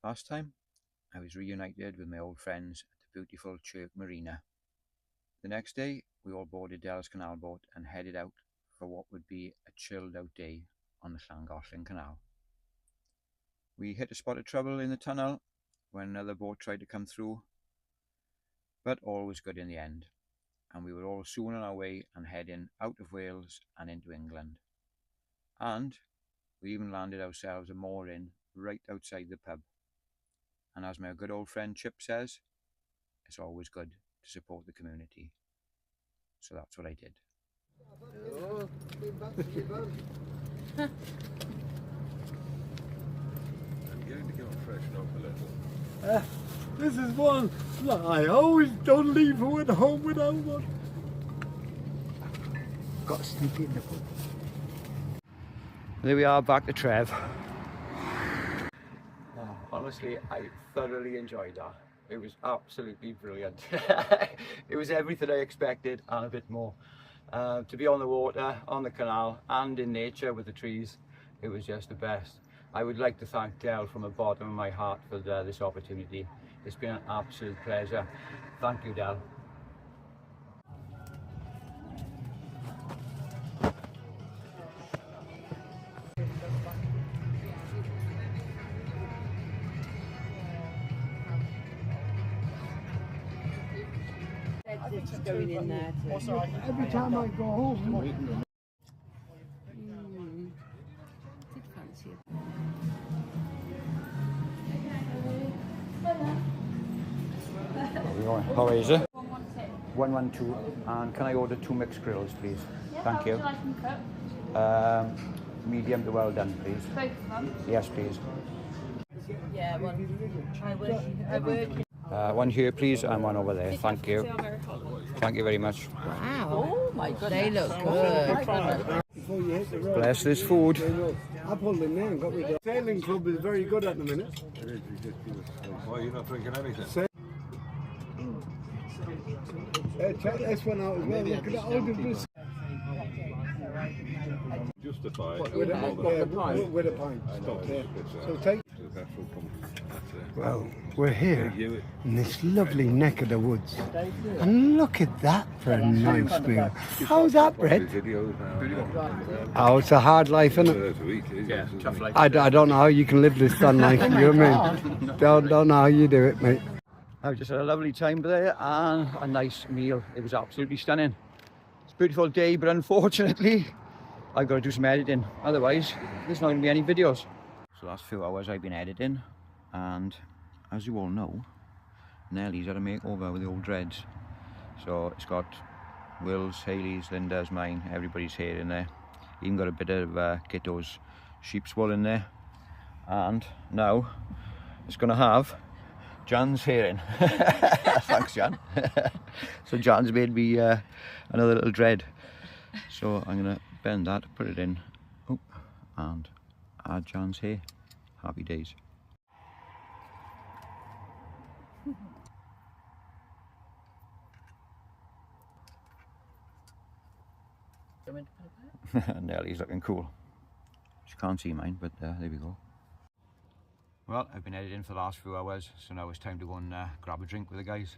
Last time, I was reunited with my old friends at the beautiful Chirk Marina. The next day, we all boarded Dell's canal boat and headed out for what would be a chilled out day on the Llangollen Canal. We hit a spot of trouble in the tunnel when another boat tried to come through, but all was good in the end, and we were all soon on our way and heading out of Wales and into England. And we even landed ourselves a mooring right outside the pub. And as my good old friend Chip says, it's always good to support the community. So that's what I did. I'm going to go and freshen up a little. This is one that I always don't leave at home without one. Got to sneak in the pub. There we are, back to Trev. Honestly, I thoroughly enjoyed that. It was absolutely brilliant. It was everything I expected and a bit more. To be on the water, on the canal, and in nature with the trees, it was just the best. I would like to thank Dell from the bottom of my heart for this opportunity. It's been an absolute pleasure. Thank you, Dell. Going in there too. Every time I go home, Did fancy it. How is it? 112, and can I order 2 mixed grills, please? Thank you. Medium to well done, please. Both of them? Yes, please. Yeah, I work. One here, please, and one over there. Thank you. Thank you very much. Wow. Oh my god, they look good. before you hit the road. Bless this food. I pulled in there and got rid of it. Sailing club is very good at the minute. It is ridiculous. Why are you not drinking anything? Check this one out as well. Look at that. All of this. Justify it. With a pint. Stop there. So take. Well, we're here in this lovely neck of the woods, and look at that for a nice meal. How's that, Brett? Oh, it's a hard life, isn't it? Yeah, tough life. I don't know how you can live this fun life. You know what I mean? Don't know how you do it, mate. I've just had a lovely time there and a nice meal. It was absolutely stunning. It's a beautiful day, but unfortunately, I've got to do some editing. Otherwise, there's not going to be any videos. So the last few hours I've been editing, and as you all know, Nellie's had a makeover with the old dreads. So it's got Will's, Hayley's, Linda's, mine, everybody's hair in there. Even got a bit of Kitto's sheep's wool in there. And now it's going to have Jan's hair in. Thanks, Jan. So Jan's made me another little dread. So I'm going to bend that, put it in, and add Jan's hair. Happy days. Nellie's looking cool. She can't see mine, but there we go. Well, I've been editing for the last few hours, so now it's time to go and grab a drink with the guys.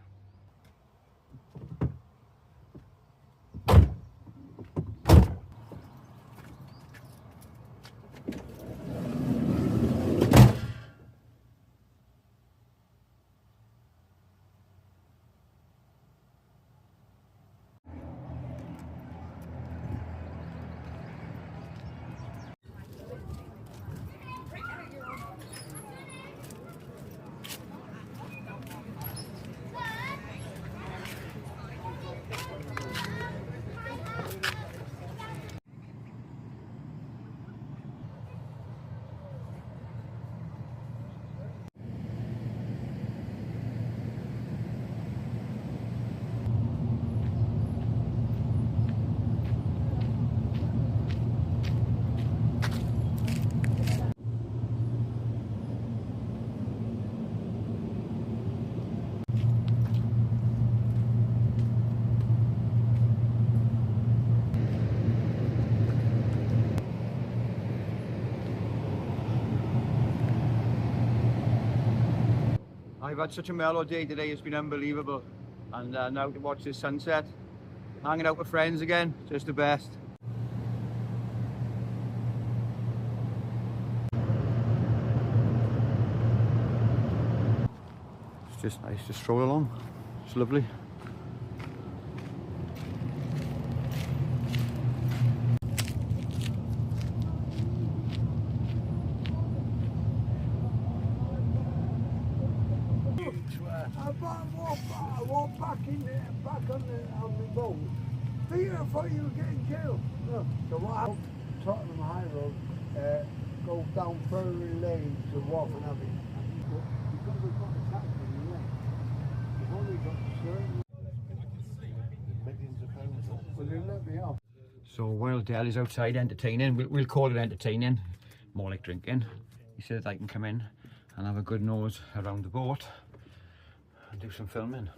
I've had such a mellow day today, it's been unbelievable. And now to watch this sunset, hanging out with friends again, just the best. It's just nice to stroll along, it's lovely. I walked back in there, back on the boat. Fear, I thought you were getting killed. Look, so what happened? Tottenham High Road, go down Prairie Lane to Waltham Abbey. Because we've got a taxi in the way, we've only got certain millions of pounds. Well, they let me off. So while Dell is outside entertaining, we'll call it entertaining, more like drinking. He said I can come in and have a good nose around the boat and do some filming.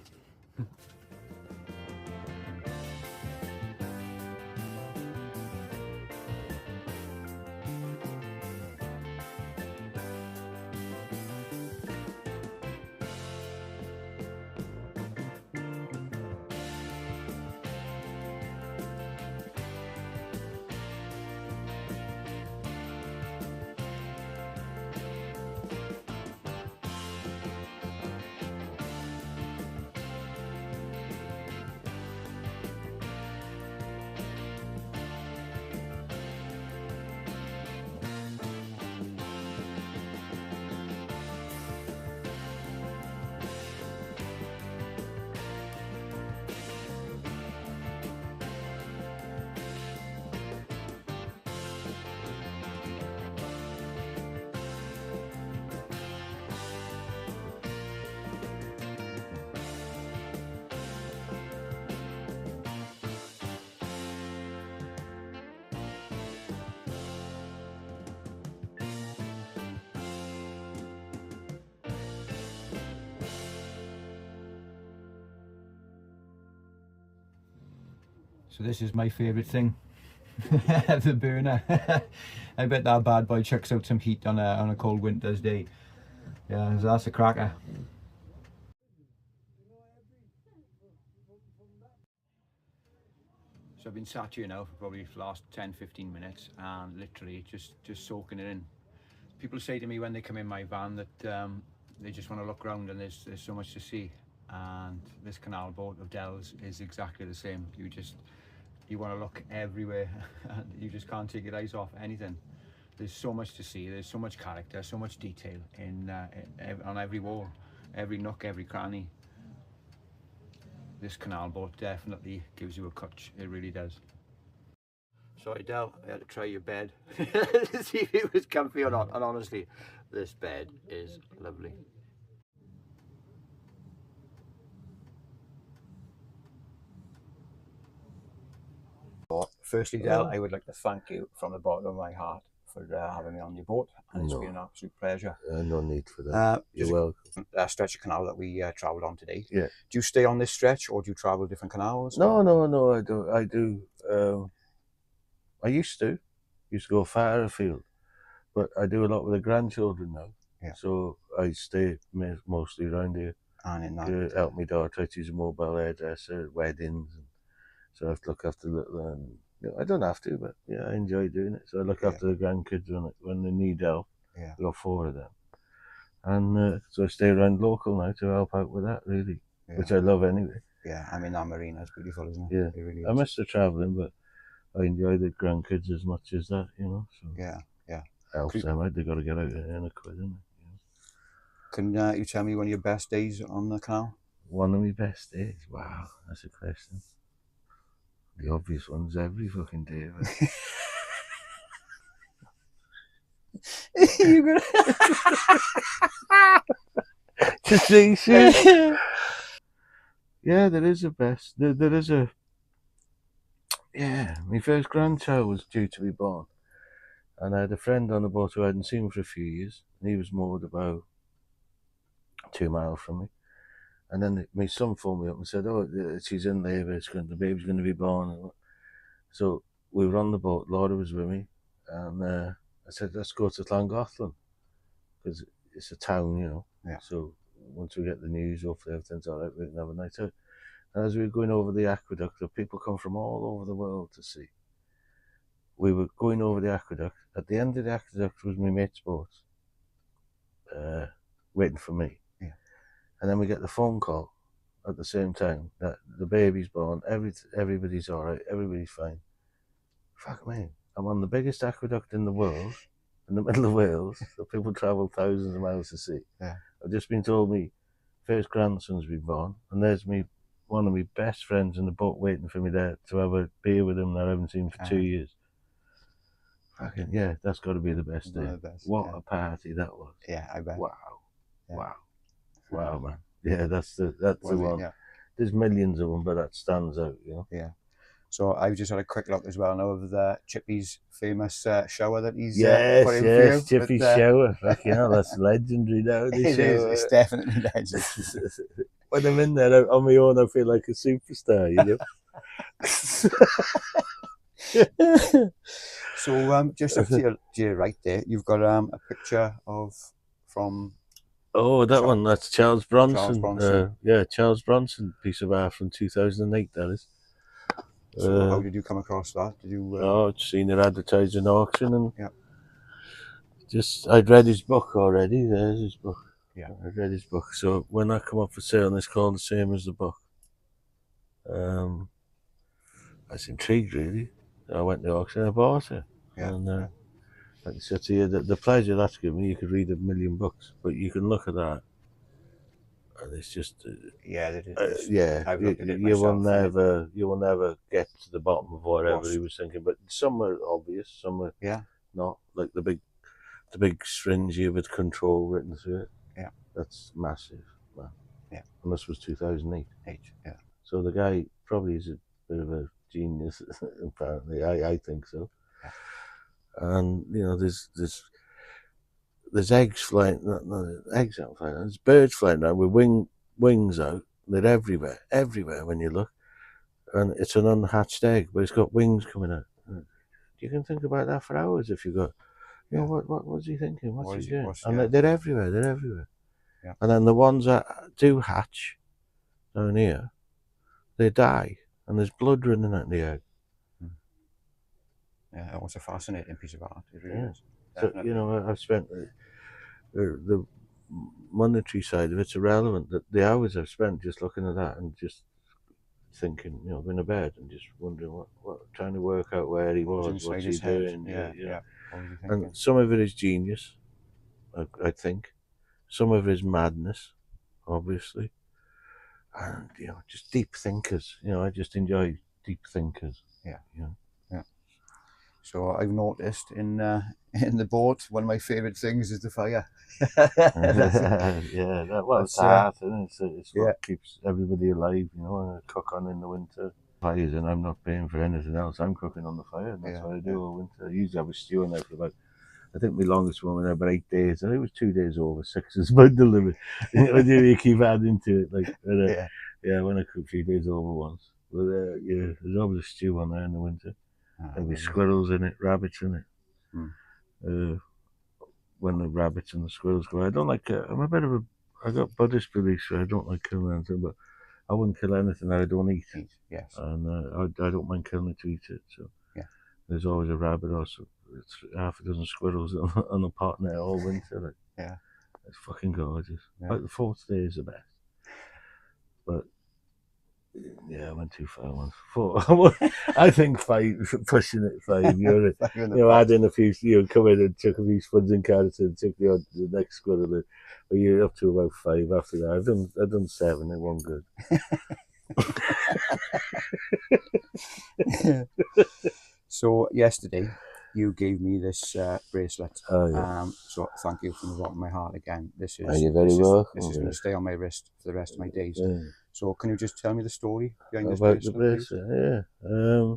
So this is my favourite thing, the burner. I bet that bad boy chucks out some heat on a cold winter's day. Yeah, so that's a cracker. So I've been sat here now for probably the last 10-15 minutes and literally just soaking it in. People say to me when they come in my van that they just want to look around and there's so much to see. And this canal boat of Dell's is exactly the same. You want to look everywhere and you just can't take your eyes off anything. There's so much to see, there's so much character, so much detail on every wall, every nook, every cranny. This canal boat definitely gives you a touch, it really does. Sorry Del, I had to try your bed to see if it was comfy or not, and honestly, this bed is lovely. Firstly, Del, I would like to thank you from the bottom of my heart for having me on your boat, and it's been an absolute pleasure. No need for that. You're welcome. A stretch of canal that we travelled on today. Yeah. Do you stay on this stretch, or do you travel different canals? No, I don't. I do. I used to go far afield, but I do a lot with the grandchildren now. Yeah. So I stay mostly around here. And in that, to help my daughter. She's a mobile hairdresser, weddings, and so I have to look after the little. I don't have to, but yeah, I enjoy doing it. So I look after the grandkids when they need help. Yeah. I've got 4 of them, and so I stay around local now to help out with that, really, which I love anyway. Yeah, I mean that marina is beautiful, isn't it? Yeah, it really is. I miss the travelling, but I enjoy the grandkids as much as that, So yeah. Helps them out. They got to get out and earn a quid, isn't it? Can you tell me one of your best days on the canal? One of my best days? Wow, that's a question. The obvious one's every fucking day. You're gonna to see shit. Yeah, there is a best. There is a. Yeah, my first grandchild was due to be born, and I had a friend on the boat who I hadn't seen for a few years, and he was moored about 2 miles from me. And then my son phoned me up and said, "Oh, she's in labour. The baby's going to be born." So we were on the boat. Laura was with me, and I said, "Let's go to Llangollen because it's a town, Yeah. So once we get the news, hopefully everything's all right, we can have a night out. And as we were going over the aqueduct, the people come from all over the world to see. We were going over the aqueduct. At the end of the aqueduct was my mate's boat, waiting for me. Yeah. And then we get the phone call at the same time that the baby's born, everybody's all right, everybody's fine. Fuck me, I'm on the biggest aqueduct in the world, in the middle of Wales, that people travel thousands of miles to see. Yeah. I've just been told me first grandson's been born, and there's one of my best friends in the boat waiting for me there to have a beer with him that I haven't seen for 2 years. Fucking yeah, that's got to be the best day. What a party that was. Yeah, I bet. Wow. Yeah. Wow, man. Yeah, that's the one. Yeah. There's millions of them, but that stands out, you know. Yeah. So I've just had a quick look as well now of the Chippy's famous shower that he's put in for you. Chippy's shower. Fucking hell, that's legendary now. It is. It's definitely legendary. When I'm in there on my own, I feel like a superstar, you know. So just up to your right there, you've got a picture from. Oh, that one. That's Charles Bronson. Charles Bronson. Yeah, Charles Bronson piece of art from 2008. That is. So how did you come across that? Did you? I'd seen it advertised in auction, and yeah. I'd read his book already. There's his book. Yeah, I'd read his book. So when that come up for sale, and it's called the same as the book, I was intrigued really. I went to the auction, I bought it. Yeah. And like I said to you, the pleasure that's given me, you could read 1,000,000 books, but you can look at that, and it's just I've looked at it you will myself, never get to the bottom of whatever he was thinking. But some are obvious, some are not. Like the big stringy with control written through it. Yeah, that's massive, man. Yeah, and this was 2008. Yeah. So the guy probably is a bit of a genius. Apparently, I think so. Yeah. And you know, there's eggs flying. No, eggs aren't flying. There's birds flying around with wings out. They're everywhere when you look. And it's an unhatched egg, but it's got wings coming out. You can think about that for hours if you got. You know, what was he thinking? What's he doing? And they're everywhere. Yeah. And then the ones that do hatch down here, they die, and there's blood running out of the egg. Yeah, it was a fascinating piece of art. It really is. So, you know, I've spent the monetary side of it's irrelevant. The hours I've spent just looking at that and just thinking, you know, going to bed and just wondering what trying to work out where he was, what's he doing. Yeah. And some of it is genius, I think. Some of it is madness, obviously. And, you know, just deep thinkers. You know, I just enjoy deep thinkers. Yeah. You know? So I've noticed in the boat, one of my favourite things is the fire. It's art, and it's what keeps everybody alive, you know, and cook on in the winter. Fires, and I'm not paying for anything else. I'm cooking on the fire, and that's what I do all winter. I usually have a stew in there for about, I think my longest one was about 8 days. I think it was 2 days over, 6 is about delivered. You keep adding to it, like, when I cook 3 days over once. But there's always a stew on there in the winter. There'll be squirrels in it, rabbits in it. When the rabbits and the squirrels go, I don't like. I got Buddhist beliefs, so I don't like killing anything, but I wouldn't kill anything that I don't eat. Yes. And I don't mind killing it to eat it. So there's always a rabbit or so. It's half a dozen squirrels on the pot now all winter. Like, it's fucking gorgeous. Like the 4th day is the best. But yeah, I went too far once. 4. I think 5, pushing it 5. You're adding a few, come in and took a few spuds and carrots and took the next squirrel in. But you're up to about 5 after that. I've done 7, it wasn't good. So yesterday, you gave me this bracelet. So thank you from the bottom of my heart again. This is you're very welcome. This is going to stay on my wrist for the rest of my days. Yeah. So can you just tell me the story behind this about bracelet, the bracelet? Yeah.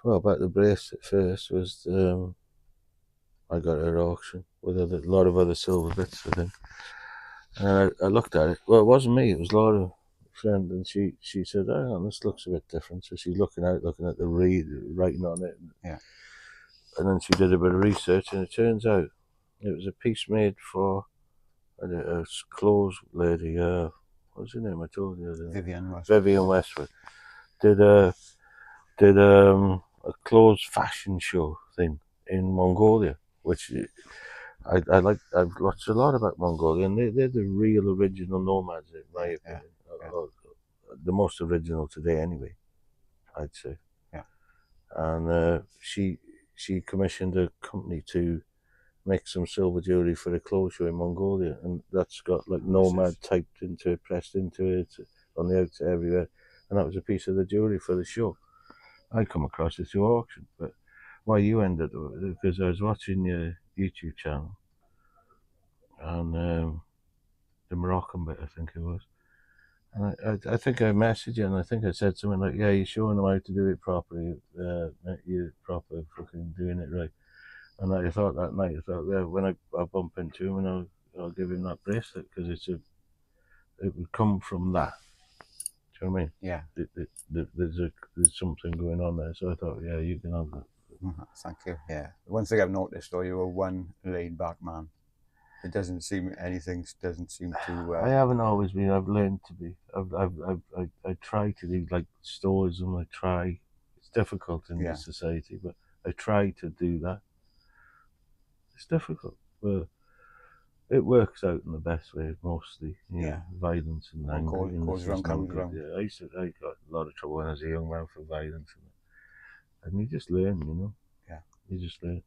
Well, about the bracelet first was I got it at auction with a lot of other silver bits, I think. And I looked at it. Well, it wasn't me. It was Laura, friend, and she said, "Oh, this looks a bit different." So she's looking at the writing on it. Yeah. And then she did a bit of research, and it turns out it was a piece made for a clothes lady, what's her name? I told you. Vivian Westwood. Vivian Westwood did a clothes fashion show thing in Mongolia, which I like. I've watched a lot about Mongolia, and they're the real original nomads, in my opinion. The most original today, anyway, I'd say. Yeah. And she commissioned a company to make some silver jewelry for a clothes show in Mongolia, and that's got like nomad typed into it, pressed into it on the outside everywhere, and that was a piece of the jewelry for the show. I come across it through auction, but why you ended it, because I was watching your YouTube channel, and the Moroccan bit, I think it was, and I think I messaged you, and I think I said something like, yeah, you're showing them how to do it properly, you're proper fucking doing it right. And I thought that night, yeah, when I bump into him, and I'll give him that bracelet, because it would come from that. Do you know what I mean? Yeah. There's something going on there, so I thought, yeah, you can have that. Thank you. Yeah. One thing I've noticed, though, you were one laid back man. It doesn't seem to. I haven't always been. I've learned to be. I try to do like stoicism. I try. It's difficult in this society, but I try to do that. It's difficult, but it works out in the best way mostly. You know, violence and anger. Goes around, comes around. Yeah, I got a lot of trouble when I was a young man for violence, and you just learn. You know. Yeah. You just learn,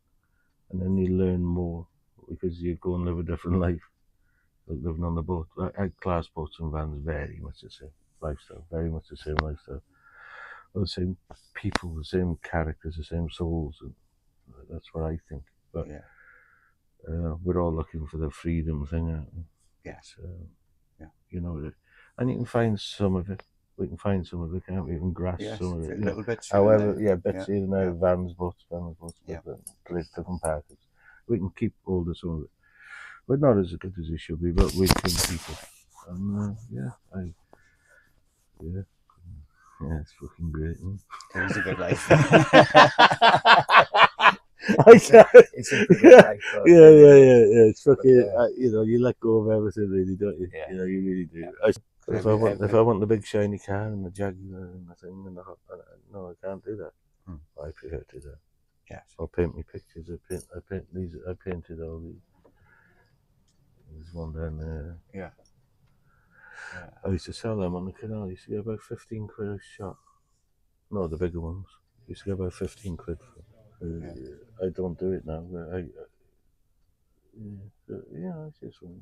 and then you learn more because you go and live a different life. Like living on the boat. I class boats and vans very much the same lifestyle, very much the same lifestyle. Well, the same people, the same characters, the same souls, and that's what I think. But we're all looking for the freedom thing, aren't we? Yes. You know, and you can find some of it. We can find some of it, can't we? We can grasp some of it. Little bits. However, bits here and there, vans, boats, different parts. We can keep hold of some of it. But not as good as it should be, but we can keep it. And it's fucking great, man. It is a good life. It's a good life. Yeah. It's fucking, you let go of everything, really, don't you? Yeah. You know, you really do. If I want the big shiny car and the Jaguar and the thing and no, I can't do that. I prefer to do that. Yes. I'll paint me pictures. I painted all these. There's one down there. Yeah. I used to sell them on the canal. I used to get about 15 quid a shot. No, the bigger ones. I used to get about 15 quid for. I don't do it now. But it's just one.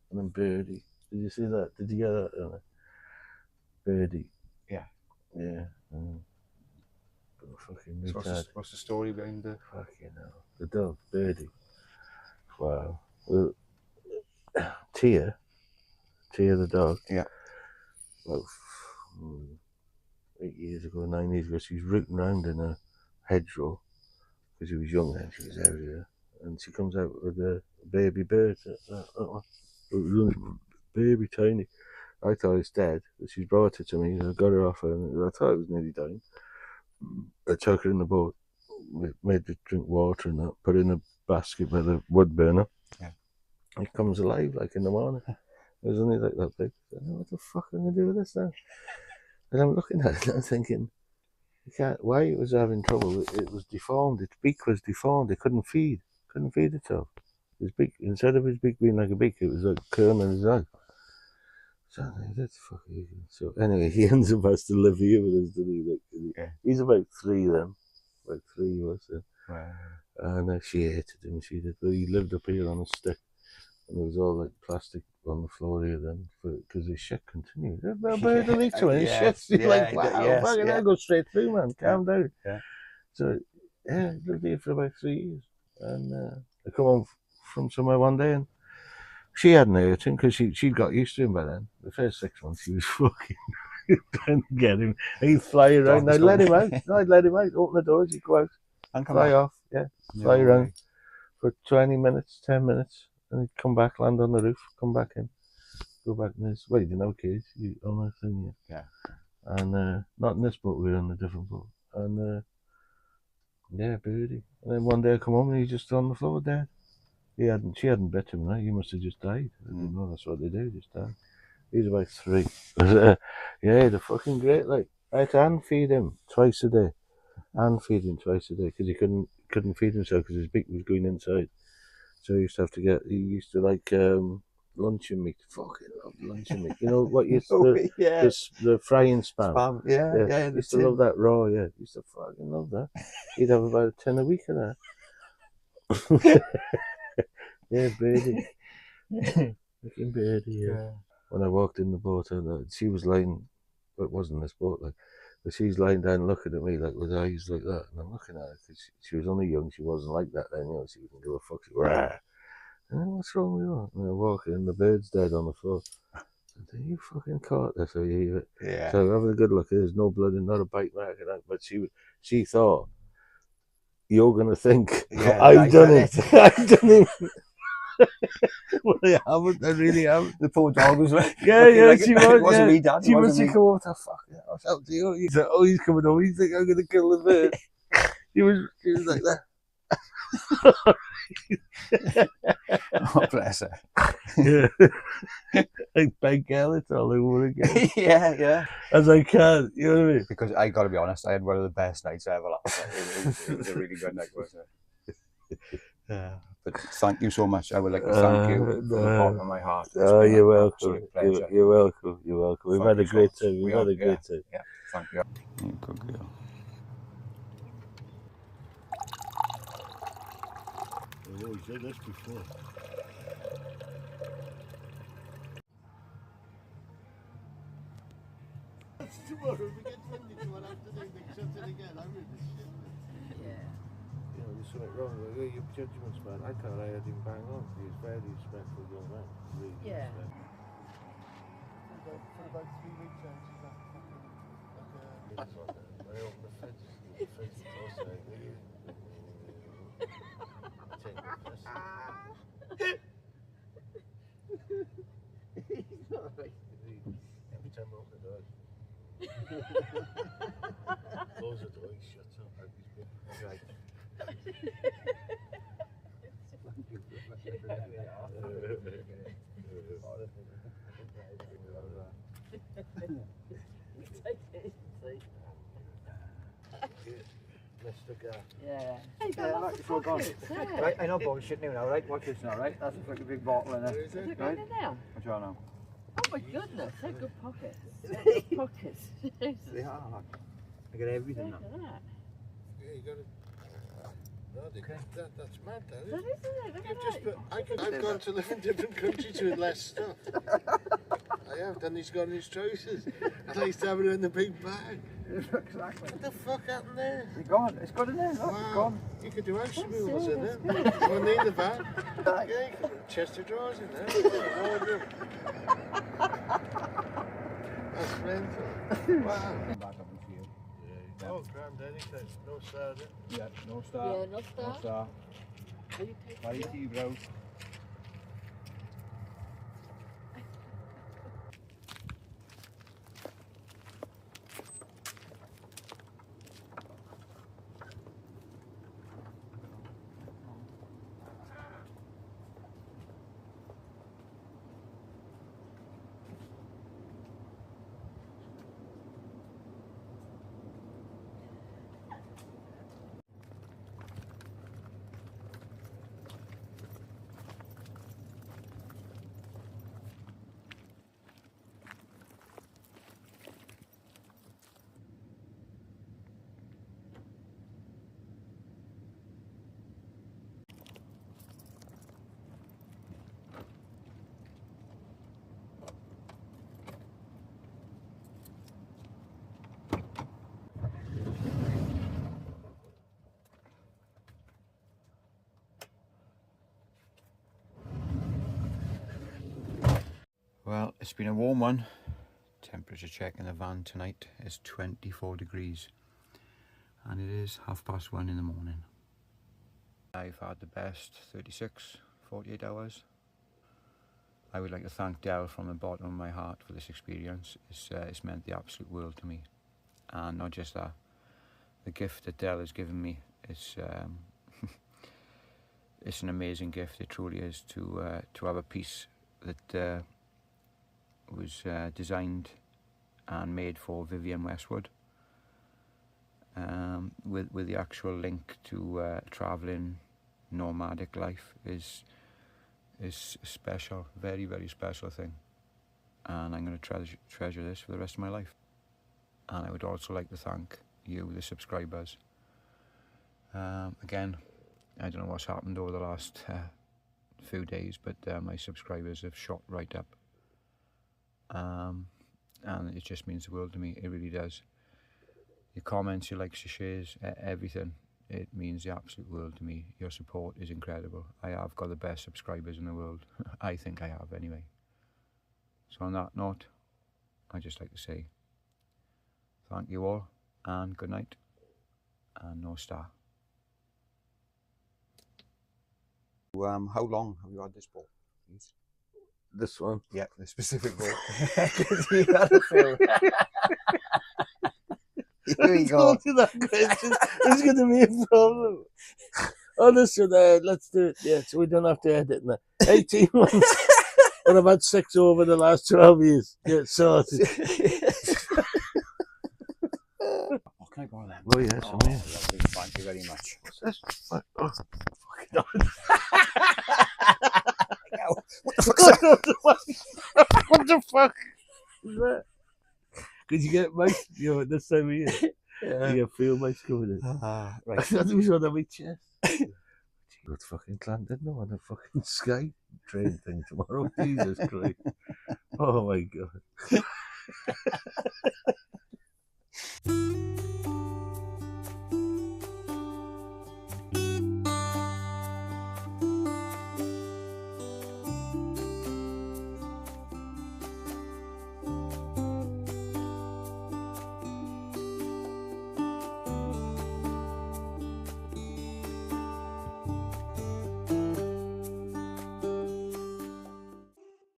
And then Birdie. Did you see that? Did you get that? Birdie. Yeah. Yeah. Fucking What's the story behind the? Fucking hell. The dog, Birdie. Wow. Well, Tia the dog. Yeah. About 9 years ago, she's rooting around in a hedgerow because she was young then. She was everywhere, and she comes out with a baby bird. Baby tiny. I thought it was dead, but she's brought it to me. I got her off her, and I thought it was nearly dying. I took her in the boat, made her drink water and that, put her in a basket by the wood burner. Yeah. It comes alive like in the morning. It was only like that big. I said, what the fuck am I going to do with this now? And I'm looking at it and I'm thinking, why it was having trouble? It was deformed. Its beak was deformed. It couldn't feed itself. His beak, instead of his beak being like a beak, it was like curling his eye. So I think, that's fucking. So anyway, he ends up has to live here with us, doesn't he? He's about 3 then. About 3 he was then. Wow. And she hated him. She did. But he lived up here on a stick. And there was all like plastic on the floor here then, because his shit continued. There's no bird a week to it. His shit's like, wow, fucking hell, go straight through, man. Calm down. Yeah. So, he lived here for about 3 years. And I come home from somewhere one day and she hadn't hurt him because she'd got used to him by then. The first 6 months she was fucking trying to get him. He'd fly around. I'd let him out. I'd let him out. Open the doors, he'd go out. And fly off. Yeah. Fly around for 20 minutes, 10 minutes. And he'd come back, land on the roof, come back in, go back in this. Well, you didn't have kids, you own that thing, yeah. And not in this boat, we were on a different boat. And Birdie. And then one day I come home and he's just on the floor dead. She hadn't bit him, right? He must have just died. I didn't know that's what they do, just die. He's about 3. Yeah, they're fucking great. Like, I had to hand feed him twice a day. Hand feed him twice a day because he couldn't feed himself because his beak was going inside. So he used to have to get. He used to like luncheon meat. Fucking love luncheon meat. You know what? The frying spam. Yeah. Used to love that raw. Yeah, used to fucking love that. He'd have about 10 a week of that. Yeah, Birdie. Fucking Birdie. Yeah. When I walked in the boat, she was lying. It wasn't this boat, like, but she's lying down looking at me like with eyes like that, and I'm looking at her because she was only young. She wasn't like that then, you know. She didn't give a fuck. She was, rah. And then, what's wrong with you? And I walk in, and the bird's dead on the floor. I said, you fucking caught this, or you? Yeah. So having a good look. There's no blood and not a bite mark and that. But she thought, you're gonna think I've done it. I've done it. Well, I haven't. I really haven't. The poor dog was like, Yeah, like she it was. wasn't me, Dad. She must have come up to fucking house out to you. He's like, oh, he's coming home. He's like, I'm gonna kill the bird. She was like that. Oh, bless her. Yeah. Like big girl, it's all over again. Yeah. As I can, you know what I mean? Because I gotta be honest, I had one of the best nights I ever last night. It was a really good night, wasn't it? Yeah. But thank you so much. I would like to thank you from the bottom of my heart. You're welcome. Absolute pleasure. You're welcome. You're welcome. We've had a great time. We've had a great time. Yeah, thank you. Good girl. I've always said this before. Tomorrow we get 20 to 1 afternoon, they shut it again. I'm really shit. Yeah. You know, there's something wrong with your judgment's bad. I thought I had him bang on. He was very respectful young man. Really respectful. For about 3 weeks, I was like I opened the fridge. The fridge was also take the piss. He's not right. Every time I open the door, close the door, he shuts up. He's right. Mr. Guy. Yeah. It's all gone. Right, I know bullshit now, right? Watch this now, right? That's like a big bottle in there. Is it going in now? I'll try now. Oh my goodness, they're good pockets. They're good pockets. They are. I got everything now. Look at that. Yeah, you got it. No, that's mad, that That is. isn't it? Look You've at just that. put, I've gone to live in different countries with less stuff. I have. Then he's got his trousers. And I used to have it in the big bag. Exactly. What the fuck happened there? It's gone. It's gone in there. Look, Wow. it's gone. You could do house That's removals in it, there. that's You won't need the bag. Yeah, you could put chest of drawers in there. Wardrobe. That's mental. Wow. Back up and see you. Yeah. Oh, grand anything. No soda. Yeah, no star. Yeah, no star. No star. Will you take Bye to you, bro. Well, it's been a warm one. Temperature check in the van tonight is 24 degrees and it is 1:30 in the morning. I've had the best 48 hours. I would like to thank Del from the bottom of my heart for this experience. It's meant the absolute world to me. And not just that, the gift that Del has given me is it's an amazing gift. It truly is to have a piece that was designed and made for Vivienne Westwood, with the actual link to travelling nomadic life is special, very, very special thing, and I'm going to treasure this for the rest of my life. And I would also like to thank you, the subscribers. Again, I don't know what's happened over the last few days, but my subscribers have shot right up, and it just means the world to me. It really does. Your comments, your likes, your shares, everything, it means the absolute world to me. Your support is incredible. I have got the best subscribers in the world. I think I have anyway. So on that note, I'd just like to say thank you all, and good night, and no star. How long have you had this ball, please? This one? Yeah, the specific ball. You gotta feel Here we go. That question. It's going to be a problem. Oh, listen, let's do it. Yeah, so we don't have to edit now. 18 months. And I've had 6 over the last 12 years. Yeah, sorted. Oh, can I borrow that? Oh, yes, I'm here. Lovely. Thank you very much. What's this? What? Oh, What the fuck? what the fuck is that? Could you get mice, this time of year? Yeah. You get field mice coming in. Right. I thought it was on my chest. Got fucking landed now on the fucking sky train thing tomorrow. Jesus Christ. Oh my God.